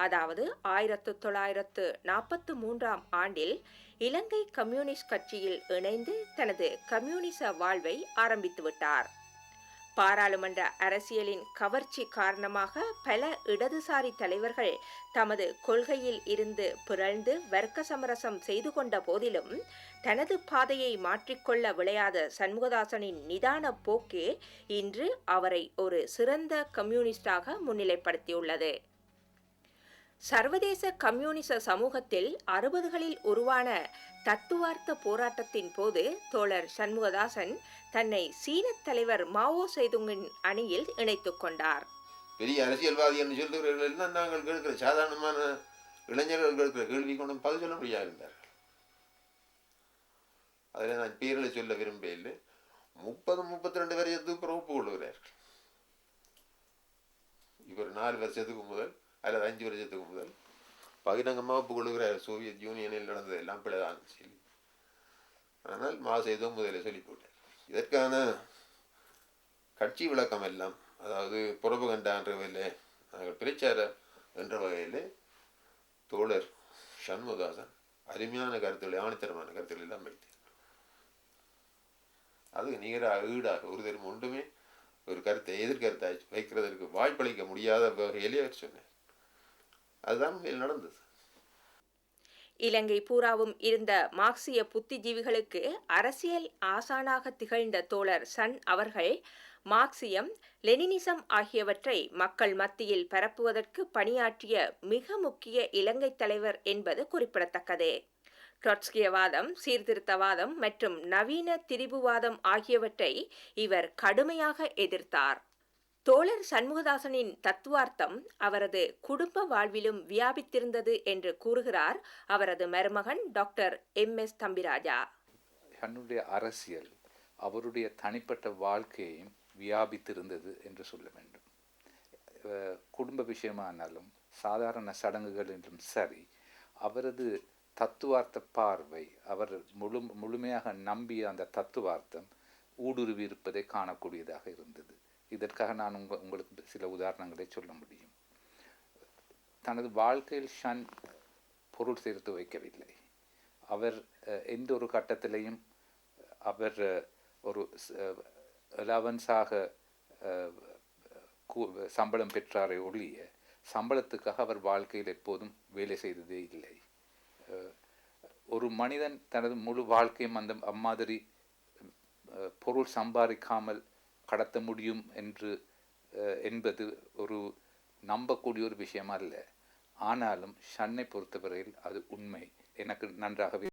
அதாவது 1943ஆம் ஆண்டில் இலங்கை கம்யூனிஸ்ட் கட்சியில் இணைந்து தனது கம்யூனிச வாழ்வை ஆரம்பித்துவிட்டார். பாராளுமன்ற அரசியலின் கவர்ச்சி காரணமாக பல இடதுசாரி தலைவர்கள் தமது கொள்கையில் இருந்து பிறழ்ந்து வர்க்க சமரசம் செய்து கொண்ட போதிலும் தனது பாதையை மாற்றிக்கொள்ள விளையாத சண்முகதாசனின் நிதான போக்கே இன்று அவரை ஒரு சிறந்த கம்யூனிஸ்டாக முன்னிலைப்படுத்தியுள்ளது. சர்வதேச கம்யூனிச சமூகத்தில் 60களில் உருவான தத்துவார்த்த போராட்டத்தின் போது தோழர் சண்முகதாசன் தன்னை சீன தலைவர் மாவோ சேதுங்கின் அணியில் இணைத்துக் கொண்டார். பெரிய அரசியல்வாதி என்று சொல்லுகிறவர்கள் நாங்கள் கேட்கிற சாதாரணமான இளைஞர்கள் கேட்கிற கேள்வி கொண்டு பதில் சொல்ல முடியாது இருந்தார்கள். அதில் நான் பேரில் சொல்ல விரும்பவில்லை. 30-32 வருஷத்துக்கு பிறகு ஒப்புக்கொள்கிறார்கள். இவர் 4 வருஷத்துக்கு முதல் அல்லது 5 வருஷத்துக்கு முதல் பகிரங்கமாக ஒப்புக்கொள்கிறார். சோவியத் யூனியனில் நடந்தது எல்லாம் பிழைதான் சொல்லி. ஆனால் மாசேதோ முதலில் சொல்லி போட்டார். இதற்கான கட்சி விளக்கம் எல்லாம், அதாவது புறபகண்டா என்ற வகையில், நாங்கள் பிரச்சாரம் என்ற வகையில் தோழர் சண்முகதாசன் அருமையான கருத்துக்களை, ஆணித்தரமான கருத்துக்கள் எல்லாம் வைத்தார். அது நிகராக ஈடாக ஒரு தரம் ஒன்றுமே ஒரு கருத்தை எதிர்கருத்தை வைக்கிறதற்கு வாய்ப்பளிக்க முடியாத வகையிலே அவர் சொன்னார். அதுதான் நடந்தது. இலங்கை பூராவும் இருந்த மார்க்சிய புத்திஜீவிகளுக்கு அரசியல் ஆசானாக திகழ்ந்த தோழர் சன் அவர்கள் மார்க்சியம், லெனினிசம் ஆகியவற்றை மக்கள் மத்தியில் பரப்புவதற்கு பணியாற்றிய மிக முக்கிய இலங்கை தலைவர் என்பது குறிப்பிடத்தக்கது. ட்ரொட்ஸ்கியவாதம், சீர்திருத்தவாதம் மற்றும் நவீன திரிபுவாதம் ஆகியவற்றை இவர் கடுமையாக எதிர்த்தார். தோழர் சண்முகதாசனின் தத்துவார்த்தம் அவரது குடும்ப வாழ்விலும் வியாபித்திருந்தது என்று கூறுகிறார் அவரது மருமகன் டாக்டர் MS தம்பிராஜா. தன்னுடைய அரசியல் அவருடைய தனிப்பட்ட வாழ்க்கையையும் வியாபித்திருந்தது என்று சொல்ல வேண்டும். குடும்ப விஷயமானாலும் சாதாரண சடங்குகள் என்றும் சரி, அவரது தத்துவார்த்த பார்வை, அவர் முழுமையாக நம்பிய அந்த தத்துவார்த்தம் ஊடுருவி இருப்பதை காணக்கூடியதாக இருந்தது. இதற்காக நான் உங்களுக்கு சில உதாரணங்களை சொல்ல முடியும். தனது வாழ்க்கையில் ஷன் பொருள் சேர்த்து வைக்கவில்லை. அவர் எந்த ஒரு கட்டத்திலையும் அவர் ஒரு அலவன்ஸாக சம்பளம் பெற்றாரை ஒழிய சம்பளத்துக்காக அவர் வாழ்க்கையில் எப்போதும் வேலை செய்ததே இல்லை. ஒரு மனிதன் தனது முழு வாழ்க்கையும் அந்த அம்மாதிரி பொருள் சம்பாதிக்காமல் கடத்த முடியும் என்பது ஒரு நம்பக்கூடிய ஒரு விஷயம் அல்ல. ஆனாலும் ஷன்னை பொறுத்தவரையில் அது உண்மை. எனக்கு நன்றாகவே